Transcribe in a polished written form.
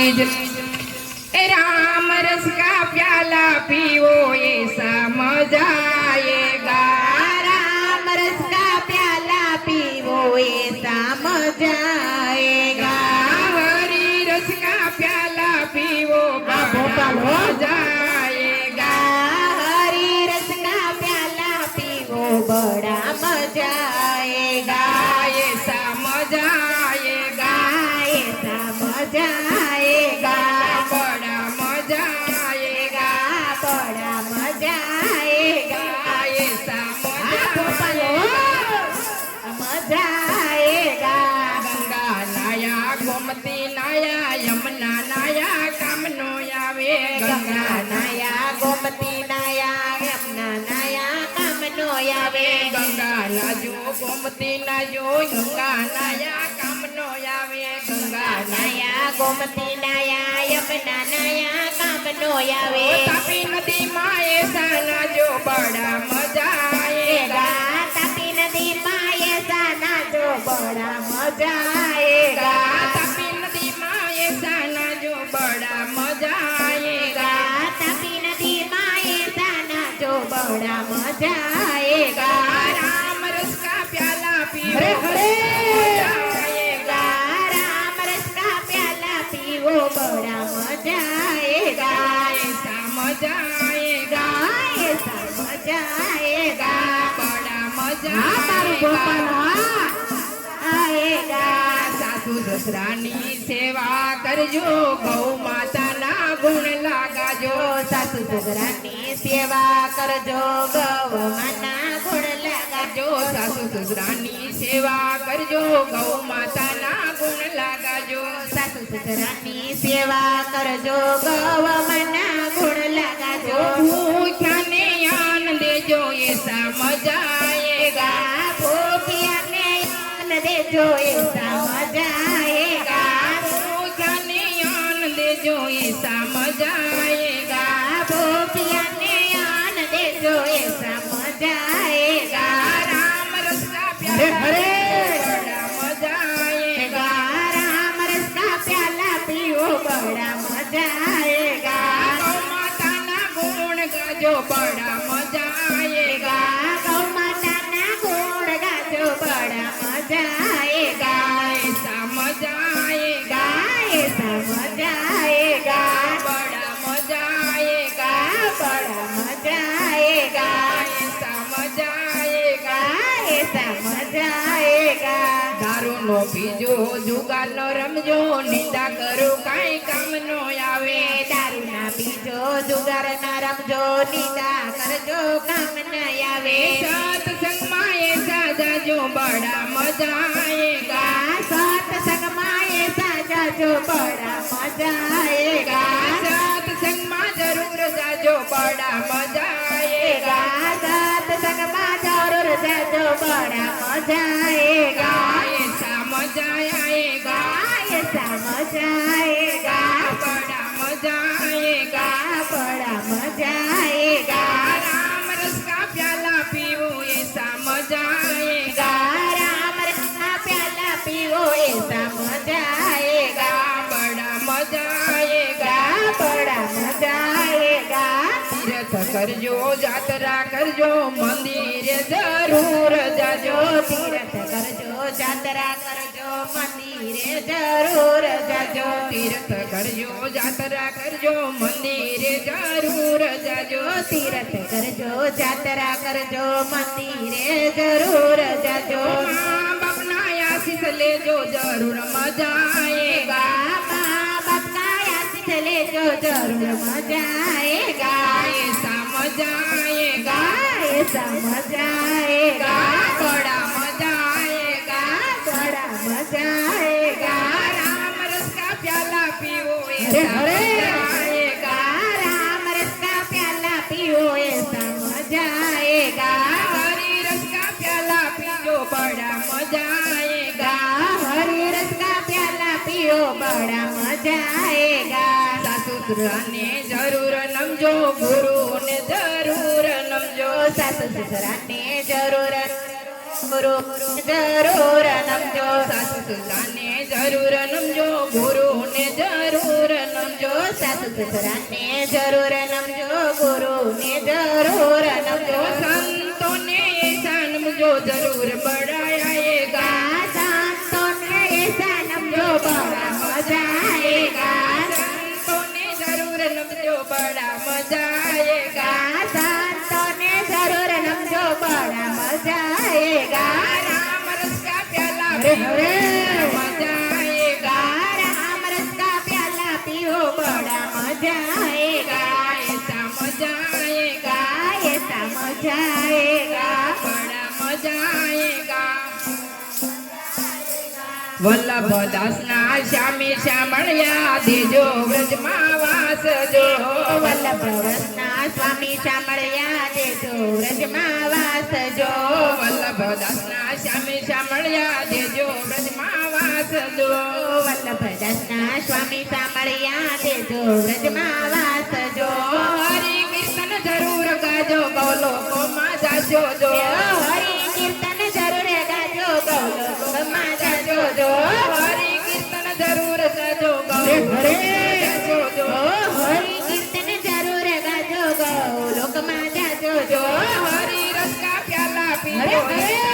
बीज राम रस का प्याला पीवो ऐसा मजा आएगा। राम रस का प्याला पीवो ऐसा मजा आएगा। हरी रस का प्याला पीवो बड़ा मजा आएगा। हरी रस का प्याला पीवो बड़ा मजा आएगा। ऐसा मजा आएगा। ऐसा मजा आएगा। बड़ा मजा आएगा। बड़ा मजा आएगा। ऐसा मजा आएगा। गंगा नाया गोमती नाया यमुना नाया कामनो आवे। गंगा नाया गोमती नाया यमुना नाया कामनो आवे। गंगा नाजो गोमती नाजो गंगा नाया कामनो आवे। गंगा नाया गोमती नाया यमुना नाया कामनो आवे। तापी नदी माए साना जो बड़ा मजा आएगा। तापी नदी माए साना जो बड़ा मजा आएगा। तापी नदी माए साना जो बड़ा मजा आएगा। तापी नदी माए साना जो बड़ा मजा आएगा। राम रस का प्याला पीवो हरे हरे मजा आएगा। राम रस का प्याला पीवो बड़ा मजा आएगा। ऐसा मजा आएगा। ऐसा मजा आएगा। बड़ा मजा आएगा। सासू ससरानी सेवा करजो गौ माता ना गुण लगाजो। सासू ससरानी सेवा करजो गौ माता गुण लगाजो। सासू ससरानी सेवा करजो गौ माता ना गुण लगाजो। सासू ससरानी सेवा करजो गौ माता गुण लगाजो। भूख्या ने आन देजो ऐसा मजा आएगा। भूखिया ने आन देजो ऐसा मजा आएगा। भूख्या ने आन देजो ऐसा मजा आएगा। भूखिया ने आन देजो ऐसा मजा आएगा। राम रस का प्याला बड़ा मजा आएगा। राम रस का प्याला पियो बड़ा मजा आएगा। गौ माता ना गुण गाजो बड़ा मजा आएगा। गौ माता ना गुण गाजो बड़ा मजा आएगा। ऐसा मजा आएगा। ऐसा मजा आएगा। बड़ा मजा आएगा। बड़ा मजा आएगा। ऐसा मजा आएगा। ऐसा मजा आएगा। दारू नो पीजो जुगार नो रमजो निंदा करो काई काम नो आवे। दारू ना पीजो जुगार ना रमजो निंदा करजो काम न आवे। सत्संग माए साजा जो बड़ा मजा आएगा। सत्संग माए साजा जो बड़ा मजा आएगा। सत्संग मां जरूर जाजो बड़ा मजा आएगा। सत्संग मां जरूर जाजो बड़ा मजा आएगा। ऐसा मजा आएगा। ऐसा मजा आएगा। बड़ा मजा आएगा। बड़ा मजा आएगा। राम रस का प्याला पीवो ऐसा मजा आएगा। राम रस का प्याला पीवो ऐसा मजा आएगा। बड़ा मजा आएगा। बड़ा मजा आएगा। तीर्थ करजो यात्रा करजो मंदिर जरूर जाजो। तीर्थ करजो यात्रा करजो मंदिर जरूर जाजो। तीर्थ करजो यात्रा करजो मंदिर जरूर जाजो। तीर्थ करजो यात्रा करजो मंदिर जरूर जाजो। माँ बाप ना आशीष लेजो जरूर मजा आएगा। माँ बाप का आशीष लेजो जरूर मजा आएगा। ऐसा मजा आएगा। ऐसा मजा आएगा। बड़ा मजा आएगा। बड़ा मजा आएगा। राम रस का प्याला पीवो हरे ऐसा हरे मजा आएगा। राम रस का प्याला पियो ऐसा मजा आएगा। हरी रस का प्याला पीजो बड़ा मजा आएगा। हरी रस का प्याला पियो बड़ा मजा आएगा। सासू ससुराने जरूर नमजो गुरु ने जरूर नमजो। सासू ससुराने जरूर गुरु जरूर नमजो। सासू ससुराने जरूर नमजो गुरु ने जरूर સાસુ સસરાને જરૂર નમજો ગુરુને જરૂર નમજો સંતોને એસા નમજો જરૂર બડાયાએગા સંતોને એસા નમજો બડા મજા આયેગા સંતોને જરૂર નમજો બડા મજા આયેગા સંતોને જરૂર નમજો બડા મજા આયેગા રામ રસ કા પ્યાલા અરે અરે મજા આયેગા રામ રસ કા પ્યાલા પીઓ બડા મજા આયેગા એસા મજા આયેગા ऐसा मजा आएगा બડા મજા આયેગા વલ્લભદાસના શ્યામી શ્યામળિયા દેજો વ્રજમાં વાસજો વલ્લભવસના સ્વામી શામળિયા દેજો વ્રજમાં વાસજો વલ્લભદાસના શ્યામી શ્યામળિયા દેજો વ્રજમાં વાસજો વલ્લભદાસના સ્વામી શામળિયા દેજો વ્રજમાં વાસજો હરિ કીર્તન જરૂર ગાજો ગૌલોકોમાં જાજો જો હરિ કીર્તન જરૂર ગાજો ગૌલોકમાં જાજો જો હરિ કીર્તન જરૂર ગાજો હરે ગૌલોકોમાં જાજો જો હરિ કીર્તન જરૂર ગાજો ગૌલોકમાં જાજો જો હરિ રસ કા પ્યાલા હરે પીજો હરે